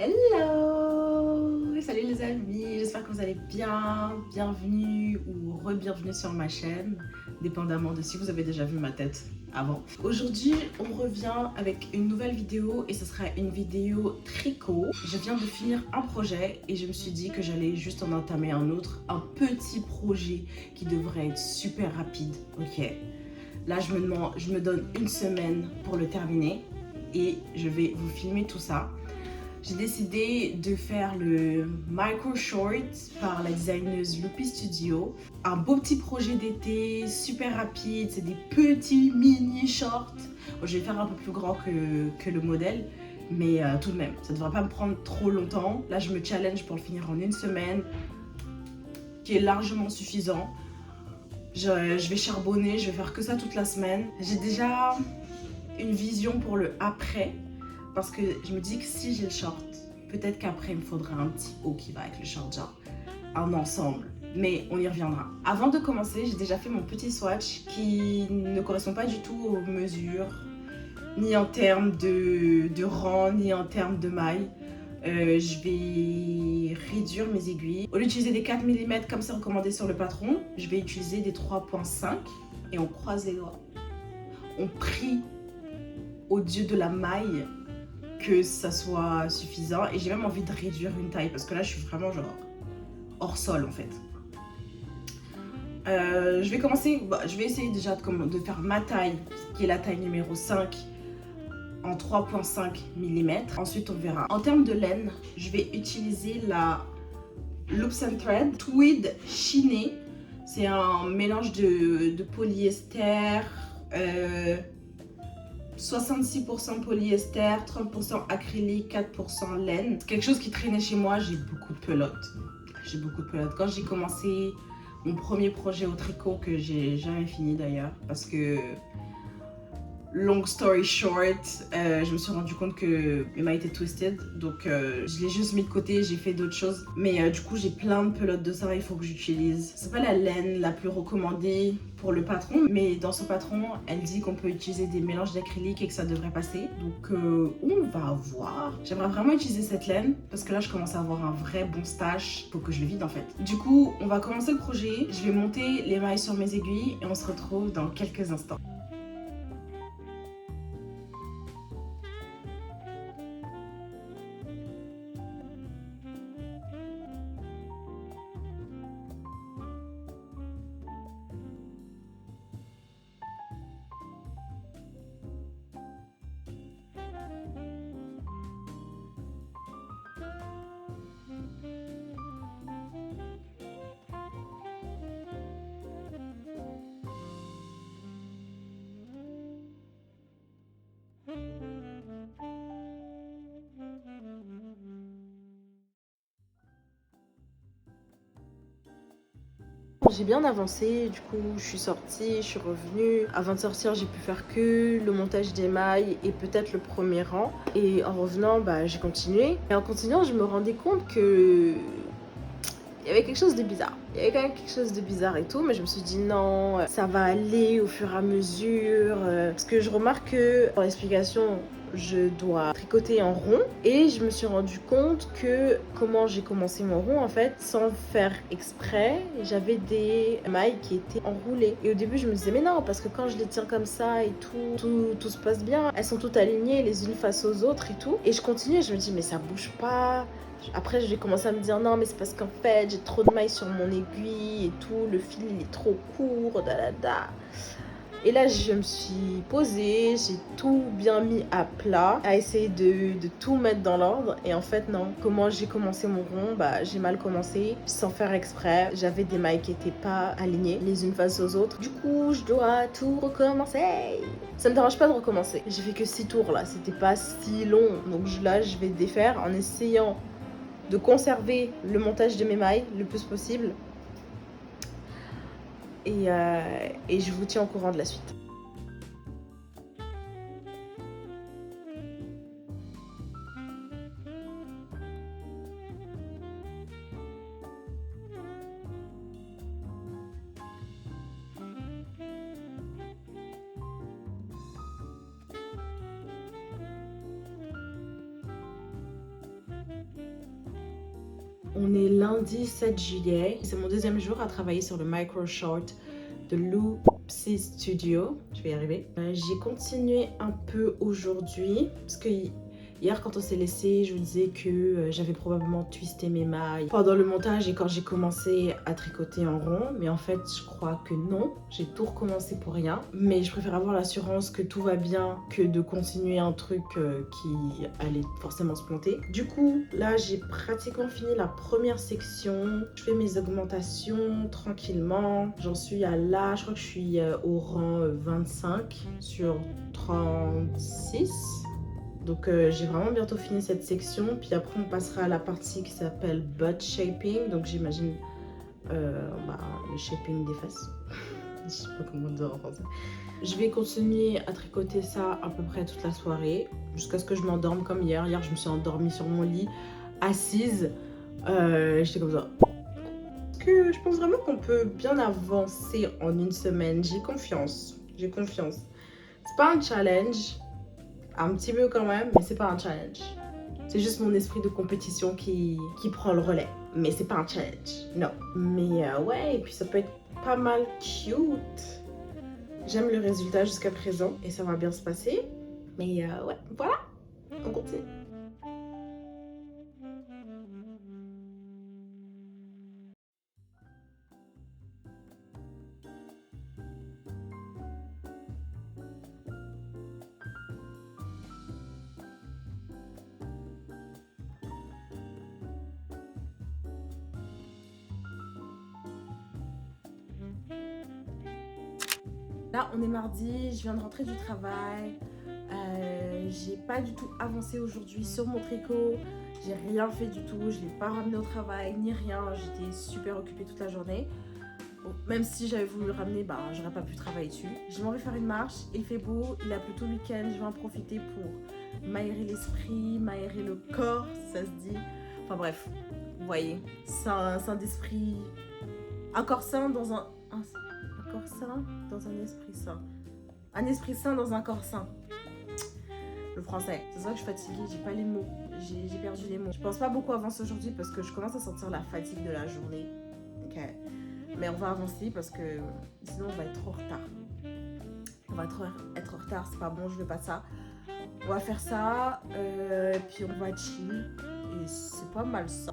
Hello! Salut les amis, j'espère que vous allez bien. Bienvenue ou re-bienvenue sur ma chaîne, dépendamment de si vous avez déjà vu ma tête avant. Aujourd'hui, on revient avec une nouvelle vidéo et ce sera une vidéo tricot. Je viens de finir un projet et je me suis dit que j'allais juste en entamer un autre, un petit projet qui devrait être super rapide. Ok, là je me donne une semaine pour le terminer et je vais vous filmer tout ça. J'ai décidé de faire le micro short par la designeuse Loopy Studio. Un beau petit projet d'été, super rapide, c'est des petits mini shorts. Bon, je vais faire un peu plus grand que le modèle, mais tout de même, ça ne devrait pas me prendre trop longtemps. Là, je me challenge pour le finir en une semaine, qui est largement suffisant. Je vais charbonner, je vais faire que ça toute la semaine. J'ai déjà une vision pour le après, parce que je me dis que si j'ai le short, peut-être qu'après il me faudra un petit haut qui va avec le short, genre un ensemble. Mais on y reviendra. Avant de commencer, j'ai déjà fait mon petit swatch qui ne correspond pas du tout aux mesures, ni en termes de rang, ni en termes de maille. Je vais réduire mes aiguilles. Au lieu d'utiliser des 4 mm comme c'est recommandé sur le patron, je vais utiliser des 3,5 et on croise les doigts. On prie au dieu de la maille que ça soit suffisant et j'ai même envie de réduire une taille parce que là je suis vraiment genre hors sol en fait. Je vais commencer, je vais essayer déjà de faire ma taille qui est la taille numéro 5 en 3,5 mm. Ensuite on verra. En termes de laine, je vais utiliser la Loops and Thread Tweed Chiné. C'est un mélange de polyester, 66% polyester, 30% acrylique, 4% laine. C'est quelque chose qui traînait chez moi, j'ai beaucoup de pelotes. Quand j'ai commencé mon premier projet au tricot, que j'ai jamais fini d'ailleurs, parce que long story short, je me suis rendu compte que mes mailles étaient twisted, donc je l'ai juste mis de côté, j'ai fait d'autres choses. Mais du coup, j'ai plein de pelotes de ça, il faut que j'utilise. C'est pas la laine la plus recommandée pour le patron, mais dans ce patron, elle dit qu'on peut utiliser des mélanges d'acrylique et que ça devrait passer. Donc on va voir. J'aimerais vraiment utiliser cette laine parce que là, je commence à avoir un vrai bon stash. Faut que je le vide en fait. Du coup, on va commencer le projet. Je vais monter les mailles sur mes aiguilles et on se retrouve dans quelques instants. J'ai bien avancé, du coup je suis sortie, je suis revenue. Avant de sortir, j'ai pu faire que le montage des mailles et peut-être le premier rang. Et en revenant, j'ai continué. Et en continuant, je me rendais compte que il y avait quelque chose de bizarre. Il y avait quand même quelque chose de bizarre et tout, mais je me suis dit non, ça va aller au fur et à mesure. Parce que je remarque que dans l'explication, je dois tricoter en rond et je me suis rendu compte que comment j'ai commencé mon rond en fait sans faire exprès, j'avais des mailles qui étaient enroulées et au début je me disais mais non parce que quand je les tiens comme ça et tout se passe bien, elles sont toutes alignées les unes face aux autres et tout et je continue et je me dis mais ça bouge pas. Après, j'ai commencé à me dire non, mais c'est parce qu'en fait, j'ai trop de mailles sur mon aiguille et tout, le fil il est trop court, da. Et là, je me suis posée, j'ai tout bien mis à plat, à essayer de tout mettre dans l'ordre. Et en fait, non. Comment j'ai commencé mon rond, j'ai mal commencé, sans faire exprès. J'avais des mailles qui n'étaient pas alignées les unes face aux autres. Du coup, je dois tout recommencer. Ça me dérange pas de recommencer. J'ai fait que 6 tours là, c'était pas si long. Donc là, je vais défaire en essayant de conserver le montage de mes mailles le plus possible et je vous tiens au courant de la suite. On est lundi 7 juillet. C'est mon deuxième jour à travailler sur le micro short de Loopsy Studio. Je vais y arriver. J'ai continué un peu aujourd'hui parce que hier, quand on s'est laissé, je vous disais que j'avais probablement twisté mes mailles pendant le montage et quand j'ai commencé à tricoter en rond. Mais en fait, je crois que non. J'ai tout recommencé pour rien. Mais je préfère avoir l'assurance que tout va bien que de continuer un truc qui allait forcément se planter. Du coup, là, j'ai pratiquement fini la première section. Je fais mes augmentations tranquillement. J'en suis à là, je crois que je suis au rang 25 sur 36. Donc j'ai vraiment bientôt fini cette section, puis après on passera à la partie qui s'appelle butt shaping, donc j'imagine le shaping des fesses. Je sais pas comment dire en français. Je vais continuer à tricoter ça à peu près toute la soirée, jusqu'à ce que je m'endorme comme hier. Hier je me suis endormie sur mon lit, assise, j'étais comme ça. Que je pense vraiment qu'on peut bien avancer en une semaine, j'ai confiance. C'est pas un challenge. Un petit peu quand même, mais c'est pas un challenge. C'est juste mon esprit de compétition qui prend le relais. Mais c'est pas un challenge, non. Mais ouais, et puis ça peut être pas mal cute. J'aime le résultat jusqu'à présent et ça va bien se passer. Mais ouais, voilà, on continue. Là, on est mardi, je viens de rentrer du travail. J'ai pas du tout avancé aujourd'hui sur mon tricot. J'ai rien fait du tout, je l'ai pas ramené au travail, ni rien. J'étais super occupée toute la journée. Bon, même si j'avais voulu le ramener, j'aurais pas pu travailler dessus. Je m'en vais faire une marche, il fait beau, il a plu tout le week-end. Je vais en profiter pour m'aérer l'esprit, m'aérer le corps, ça se dit. Enfin bref, vous voyez, sain d'esprit. Un corps sain dans un corps sain dans un esprit sain. Un esprit sain dans un corps sain. Le français. C'est ça que je suis fatiguée, j'ai pas les mots. J'ai perdu les mots. Je pense pas beaucoup avancer aujourd'hui parce que je commence à sentir la fatigue de la journée. Ok. Mais on va avancer parce que sinon on va être trop en retard. On va être en retard, c'est pas bon, je veux pas ça. On va faire ça, puis on va chill. Et c'est pas mal ça.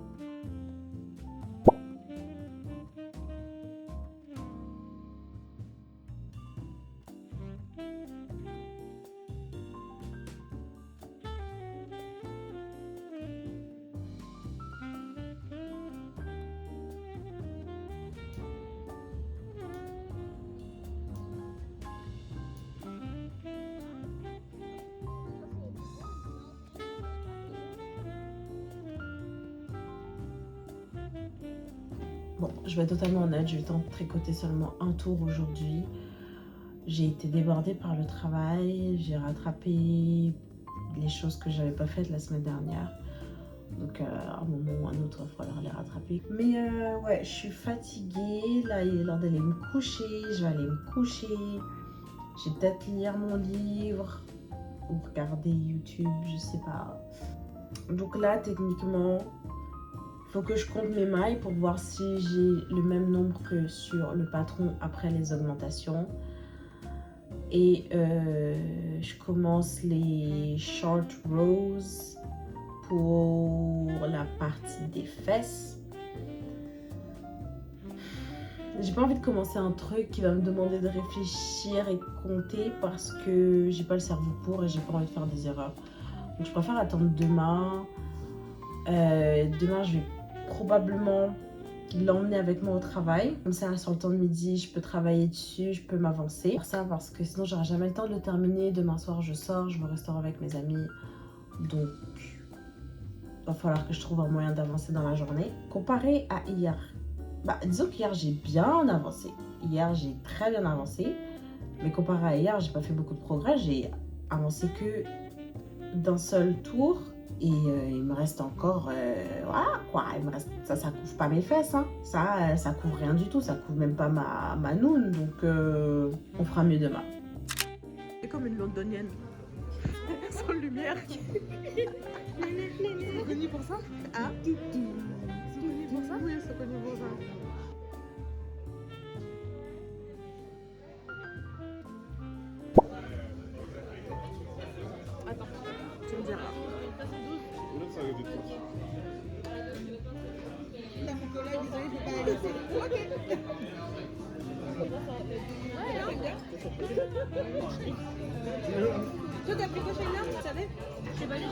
Bon, je vais être totalement honnête, j'ai eu le temps de tricoter seulement un tour aujourd'hui. J'ai été débordée par le travail, j'ai rattrapé les choses que j'avais pas faites la semaine dernière. Donc à un moment ou un autre, il va falloir les rattraper. Mais ouais, je suis fatiguée. Là, il est l'heure d'aller me coucher. Je vais aller me coucher. Je vais peut-être lire mon livre ou regarder YouTube, je sais pas. Donc là, techniquement, il faut que je compte mes mailles pour voir si j'ai le même nombre que sur le patron après les augmentations. Et je commence les short rows pour la partie des fesses. J'ai pas envie de commencer un truc qui va me demander de réfléchir et compter parce que j'ai pas le cerveau pour et j'ai pas envie de faire des erreurs. Donc je préfère attendre demain. Demain je vais probablement l'emmener avec moi au travail. Comme ça sur le temps de midi je peux travailler dessus, je peux m'avancer. Pour ça parce que sinon j'aurai jamais le temps de le terminer. Demain soir je sors, je vais au restaurant avec mes amis. Donc il va falloir que je trouve un moyen d'avancer dans la journée. Comparé à hier, disons qu'hier j'ai bien avancé. Hier j'ai très bien avancé. Mais comparé à hier, j'ai pas fait beaucoup de progrès. J'ai avancé que d'un seul tour. Et il me reste encore, voilà quoi, il me reste, ça couvre pas mes fesses, hein. Ça couvre rien du tout, ça couvre même pas ma noune, donc on fera mieux demain. C'est comme une londonienne, sans lumière. C'est connu pour ça? Ah. pour ça? Oui, c'est connu pour ça. Attends, tu me diras. Toi, t'as pris quoi, Shaina? Tu savais? Je sais pas du tout.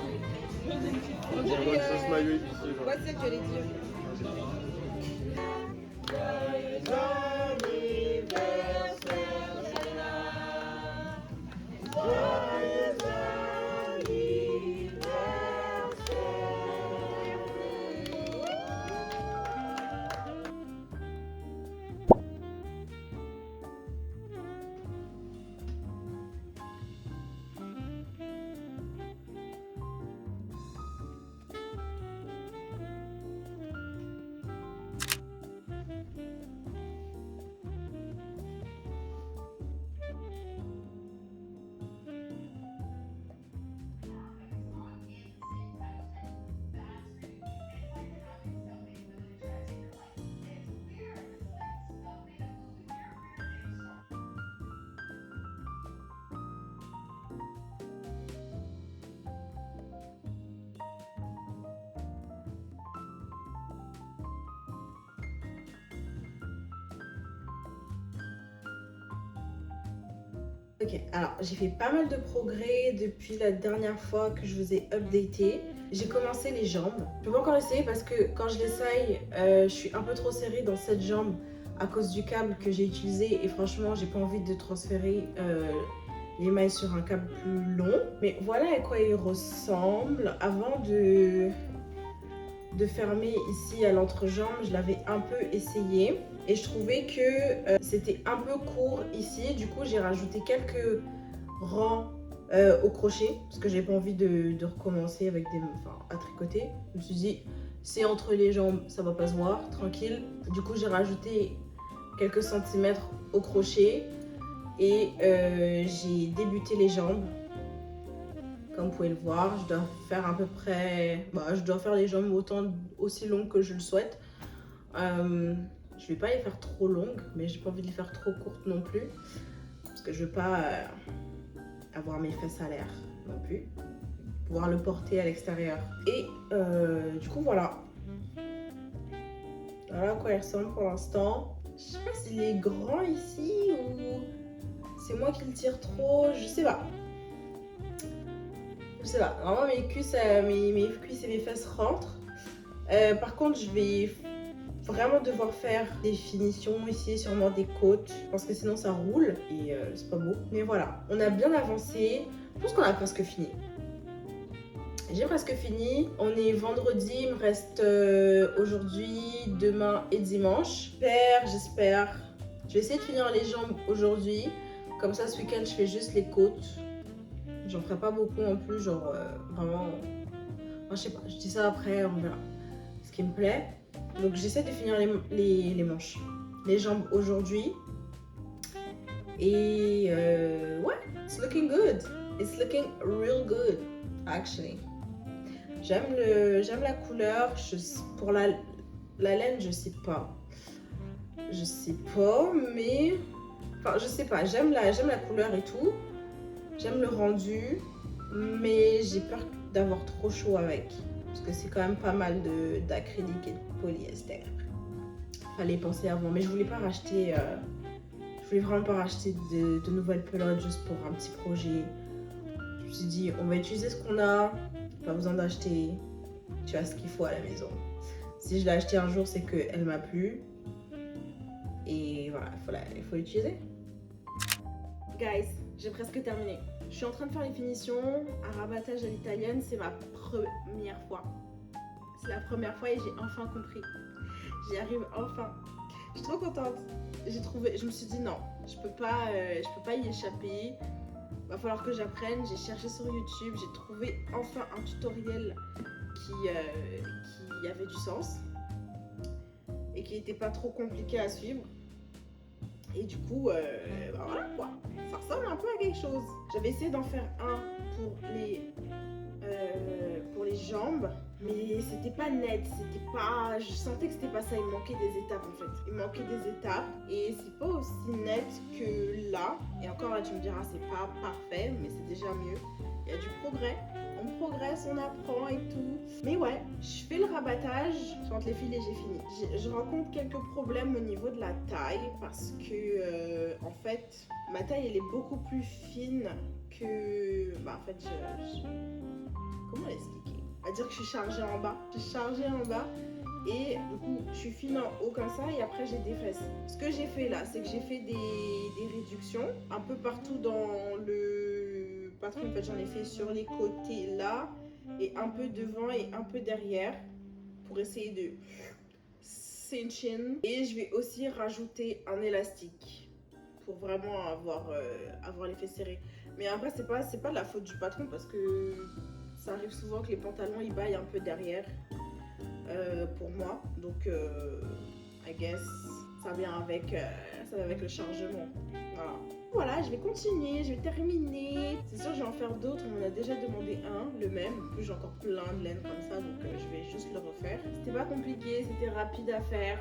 On dirait. Ouais, c'est ça que j'allais dire. Ok, alors j'ai fait pas mal de progrès depuis la dernière fois que je vous ai updaté. J'ai commencé les jambes. Je peux pas encore essayer parce que quand je l'essaye, je suis un peu trop serrée dans cette jambe à cause du câble que j'ai utilisé et franchement j'ai pas envie de transférer les mailles sur un câble plus long. Mais voilà à quoi il ressemble. Avant de fermer ici à l'entrejambe, je l'avais un peu essayé et je trouvais que c'était un peu court ici. Du coup j'ai rajouté quelques rangs au crochet parce que j'ai pas envie de recommencer avec à tricoter. Je me suis dit c'est entre les jambes, ça va pas se voir, tranquille. Du coup j'ai rajouté quelques centimètres au crochet et j'ai débuté les jambes. Comme vous pouvez le voir, je dois faire à peu près, je dois faire les jambes aussi longues que je le souhaite. Je vais pas les faire trop longues, mais j'ai pas envie de les faire trop courtes non plus, parce que je veux pas avoir mes fesses à l'air non plus, pouvoir le porter à l'extérieur. Et du coup voilà, voilà à quoi il ressemble pour l'instant. Je sais pas s'il est grand ici ou c'est moi qui le tire trop, je sais pas. Je sais pas, vraiment mes cuisses et mes fesses rentrent. Par contre, je vais vraiment devoir faire des finitions ici, sûrement des côtes, parce que sinon ça roule et c'est pas beau. Mais voilà, on a bien avancé. Je pense qu'on a presque fini. J'ai presque fini. On est vendredi, il me reste aujourd'hui, demain et dimanche. J'espère. Je vais essayer de finir les jambes aujourd'hui. Comme ça, ce week-end, je fais juste les côtes. J'en ferai pas beaucoup en plus, genre vraiment. Enfin, je sais pas, je dis ça après, on verra ce qui me plaît. Donc j'essaie de finir les manches, les jambes aujourd'hui. Et ouais, it's looking good. It's looking real good, actually. J'aime la couleur. Pour la laine, je sais pas. Je sais pas, mais. Enfin, je sais pas. J'aime la couleur et tout. J'aime le rendu, mais j'ai peur d'avoir trop chaud avec. Parce que c'est quand même pas mal d'acrylique et de polyester. Fallait penser avant, mais je voulais pas racheter. Je voulais vraiment pas racheter de nouvelles pelotes juste pour un petit projet. Je me suis dit, on va utiliser ce qu'on a. Pas besoin d'acheter. Tu as ce qu'il faut à la maison. Si je l'ai acheté un jour, c'est qu'elle m'a plu. Et voilà, il faut l'utiliser. Guys, j'ai presque terminé. Je suis en train de faire les finitions à rabattage à l'italienne. C'est ma première fois. C'est la première fois et j'ai enfin compris. J'y arrive enfin. Je suis trop contente. Je me suis dit non, je peux pas y échapper. Va falloir que j'apprenne. J'ai cherché sur YouTube, j'ai trouvé enfin un tutoriel qui avait du sens et qui n'était pas trop compliqué à suivre. Et du coup, voilà quoi, ça ressemble un peu à quelque chose. J'avais essayé d'en faire un pour les jambes, mais c'était pas net, c'était pas... Je sentais que c'était pas ça, il manquait des étapes en fait. Il manquait des étapes et c'est pas aussi net que là. Et encore là tu me diras c'est pas parfait, mais c'est déjà mieux. Il y a du progrès. On progresse, on apprend et tout. Mais ouais, je fais le rabattage. Entre les filets, j'ai fini. Je rencontre quelques problèmes au niveau de la taille parce que, en fait, ma taille, elle est beaucoup plus fine que... Bah, en fait, comment l'expliquer? On va dire que je suis chargée en bas. Je suis chargée en bas. Et du coup, je suis fine en haut comme ça et après j'ai des fesses. Ce que j'ai fait là, c'est que j'ai fait des réductions un peu partout dans le patron. En fait, j'en ai fait sur les côtés là et un peu devant et un peu derrière pour essayer de cinch in. Et je vais aussi rajouter un élastique pour vraiment avoir les fesses serrées. Mais après, c'est pas de la faute du patron parce que ça arrive souvent que les pantalons ils baillent un peu derrière. Pour moi, donc I guess ça vient avec le chargement. Voilà, je vais continuer, je vais terminer. C'est sûr, je vais en faire d'autres. On m'en a déjà demandé le même. En plus, j'ai encore plein de laine comme ça, donc je vais juste le refaire. C'était pas compliqué, c'était rapide à faire.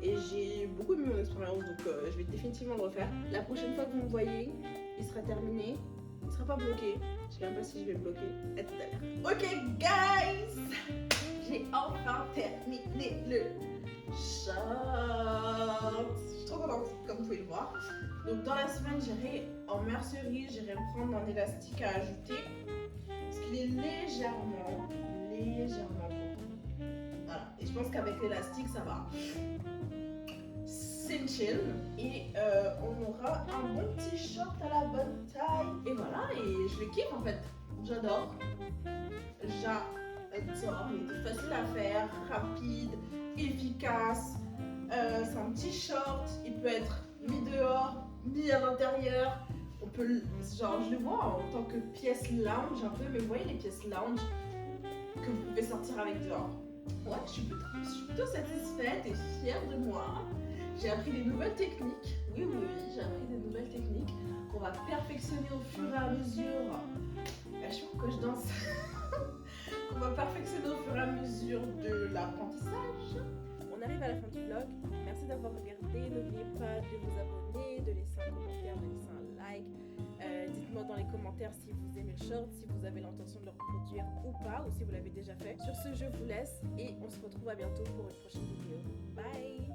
Et j'ai beaucoup aimé mon expérience, donc je vais définitivement le refaire. La prochaine fois que vous me voyez, il sera terminé. Il sera pas bloqué. Je sais même pas si je vais le bloquer. À tout à l'heure. Ok, guys! J'ai enfin terminé le short. Je suis trop contente, comme vous pouvez le voir. Donc dans la semaine, j'irai en mercerie, j'irai prendre un élastique à ajouter. Parce qu'il est légèrement court. Voilà. Et je pense qu'avec l'élastique, ça va cinch in. Et on aura un bon petit short à la bonne taille. Et voilà, et je le kiffe en fait. J'adore. Il était facile à faire, rapide, efficace. C'est un petit short, il peut être mis dehors, mis à l'intérieur. On peut, genre, je le vois en tant que pièce lounge un peu, mais vous voyez les pièces lounge que vous pouvez sortir avec dehors. Ouais, je suis plutôt satisfaite et fière de moi. J'ai appris des nouvelles techniques. Oui, j'ai appris des nouvelles techniques qu'on va perfectionner au fur et à mesure. Je sais pas pourquoi je danse. On va perfectionner au fur et à mesure de l'apprentissage. On arrive à la fin du vlog. Merci d'avoir regardé. N'oubliez pas de vous abonner, de laisser un commentaire, de laisser un like. Dites-moi dans les commentaires si vous aimez le short, si vous avez l'intention de le reproduire ou pas, ou si vous l'avez déjà fait. Sur ce, je vous laisse et on se retrouve à bientôt pour une prochaine vidéo. Bye!